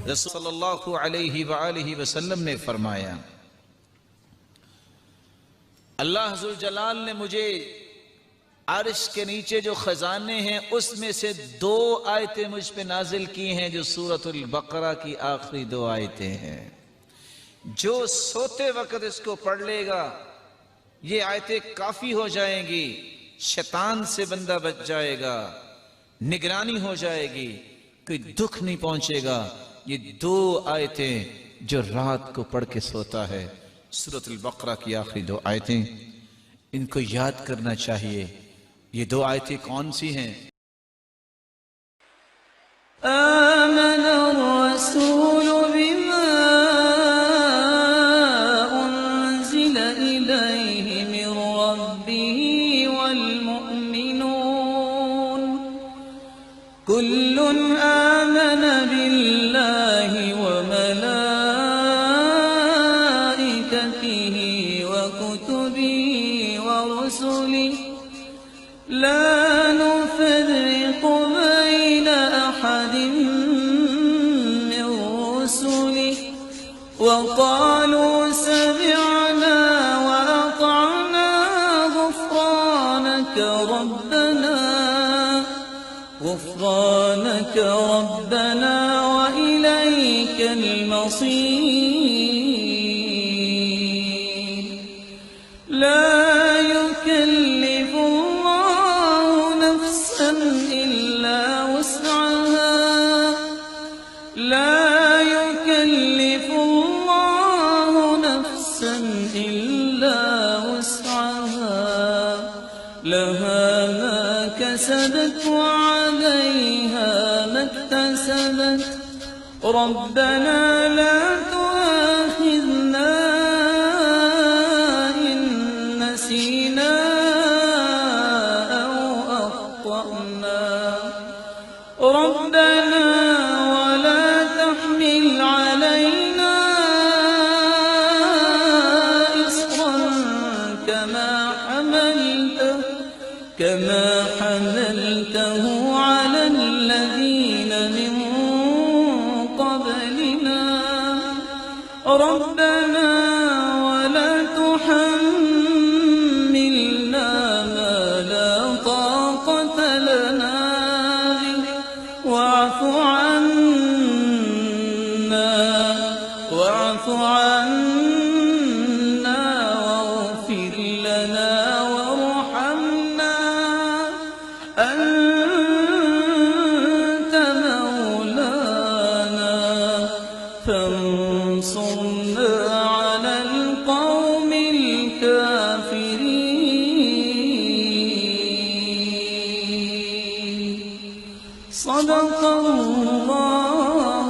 रसूल सल्लल्लाहु अलैहि वसल्लम ने फरमाया, अल्लाह ज़ुल जलाल ने मुझे अर्श के नीचे जो खजाने हैं उसमें से 2 आयतें मुझ पे नाजिल की हैं, जो सूरतुल बकरा की आखिरी 2 आयतें हैं। जो सोते वक्त इसको पढ़ लेगा ये आयतें काफी हो जाएंगी, शैतान से बंदा बच जाएगा, निगरानी हो जाएगी, कोई दुख नहीं पहुंचेगा। ये 2 आयतें जो रात को पढ़ के सोता है, सूरतुल बकरा की आखिरी 2 आयतें, इनको याद करना चाहिए। ये 2 आयतें कौन सी हैं? आमन रसूल बिमा उन्ज़िल इलैहि मिन रब्बिही वल मुअ्मिनून कुल्लुन आमन बिल्लाहि व मलाइकतिही व कुतुबिही व रुसुलिही ला नुफ़र्रिक़ु बैन अहद मिन रुसुलिही व क़ालू समिअना व अतअना ग़ुफ़्रानक रब्बना व इलैकल मसीर। ला युकल्लिफु لا يكلف الله نفسا إلا وسعها لها ما كسبت وعليها ما اكتسبت ربنا لا تؤاخذنا إن نسينا أو أخطأنا ربنا ولا تحمل علينا إصرا كما حملته على الذين من قبلنا ربنا ولا تحملنا ما لا طاقة لنا به واعف عنا واغفر لنا وارحمنا أنت مولانا فانصرنا على القوم الكافرين. صدق الله